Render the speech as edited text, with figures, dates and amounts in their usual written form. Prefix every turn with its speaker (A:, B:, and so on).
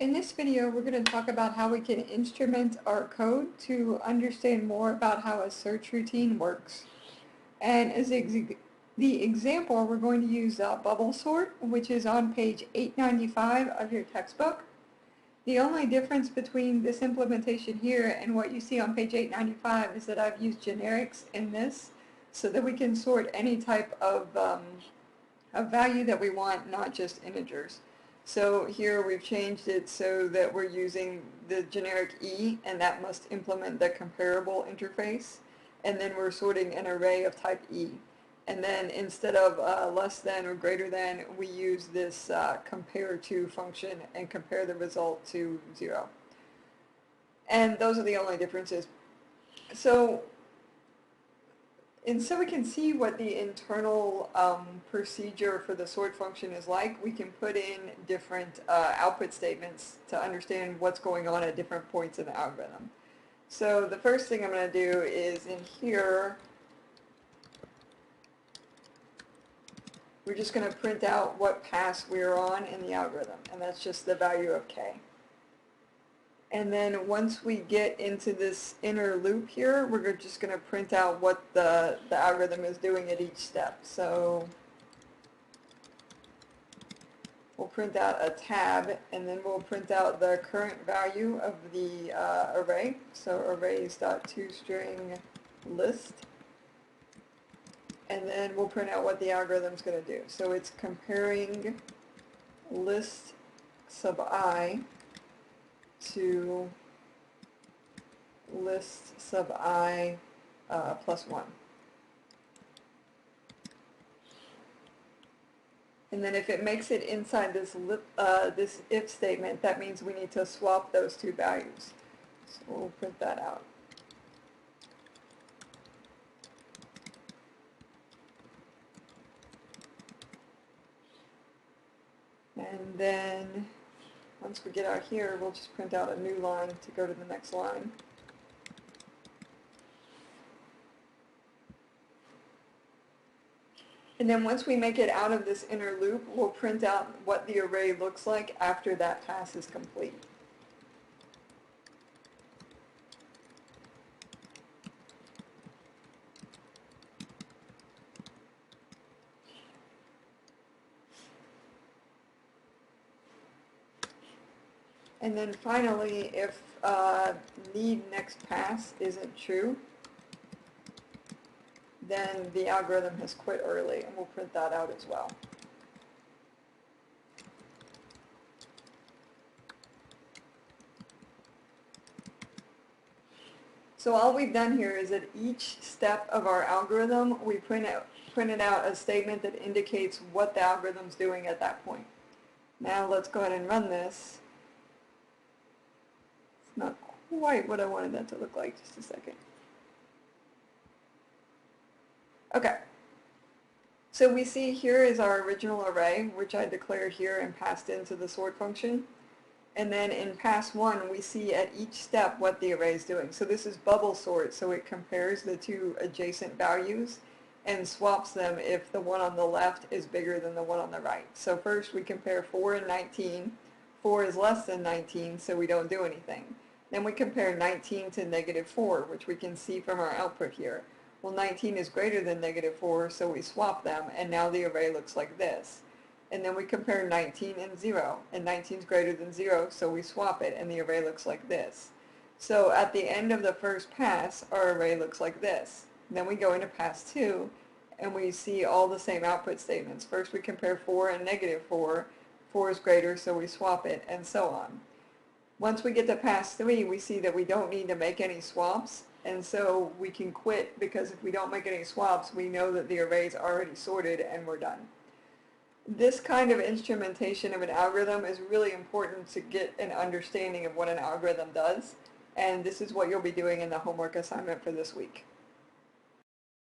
A: In this video, we're going to talk about how we can instrument our code to understand more about how a search routine works. And as the example, we're going to use bubble sort, which is on page 895 of your textbook. The only difference between this implementation here and what you see on page 895 is that I've used generics in this so that we can sort any type of value that we want, not just integers. So here we've changed it so that we're using the generic E, and that must implement the comparable interface. And then we're sorting an array of type E. And then instead of less than or greater than, we use this compare to function and compare the result to 0. And those are the only differences. And so we can see what the internal procedure for the sort function is like. We can put in different output statements to understand what's going on at different points in the algorithm. So the first thing I'm going to do is in here, we're just going to print out what pass we're on in the algorithm, and that's just the value of k. And then once we get into this inner loop here, we're just going to print out what the algorithm is doing at each step. So we'll print out a tab, and then we'll print out the current value of the array. So arrays.toString list. And then we'll print out what the algorithm's going to do. So it's comparing list sub I to list sub I plus 1. And then if it makes it inside this if statement, that means we need to swap those two values. So we'll print that out. And then once we get out here, we'll just print out a new line to go to the next line. And then once we make it out of this inner loop, we'll print out what the array looks like after that pass is complete. And then finally, if need next pass isn't true, then the algorithm has quit early, and we'll print that out as well. So all we've done here is at each step of our algorithm, we printed out a statement that indicates what the algorithm's doing at that point. Now let's go ahead and run this. Not quite what I wanted that to look like. Just a second. Okay. So we see here is our original array, which I declared here and passed into the sort function. And then in pass 1, we see at each step what the array is doing. So this is bubble sort, so it compares the two adjacent values and swaps them if the one on the left is bigger than the one on the right. So first we compare 4 and 19. 4 is less than 19, so we don't do anything. Then we compare 19 to negative 4, which we can see from our output here. Well, 19 is greater than negative 4, so we swap them, and now the array looks like this. And then we compare 19 and 0, and 19 is greater than 0, so we swap it, and the array looks like this. So at the end of the first pass, our array looks like this. Then we go into pass 2, and we see all the same output statements. First we compare 4 and negative 4. 4 is greater, so we swap it, and so on. Once we get to pass 3, we see that we don't need to make any swaps, and so we can quit because if we don't make any swaps, we know that the array is already sorted and we're done. This kind of instrumentation of an algorithm is really important to get an understanding of what an algorithm does, and this is what you'll be doing in the homework assignment for this week.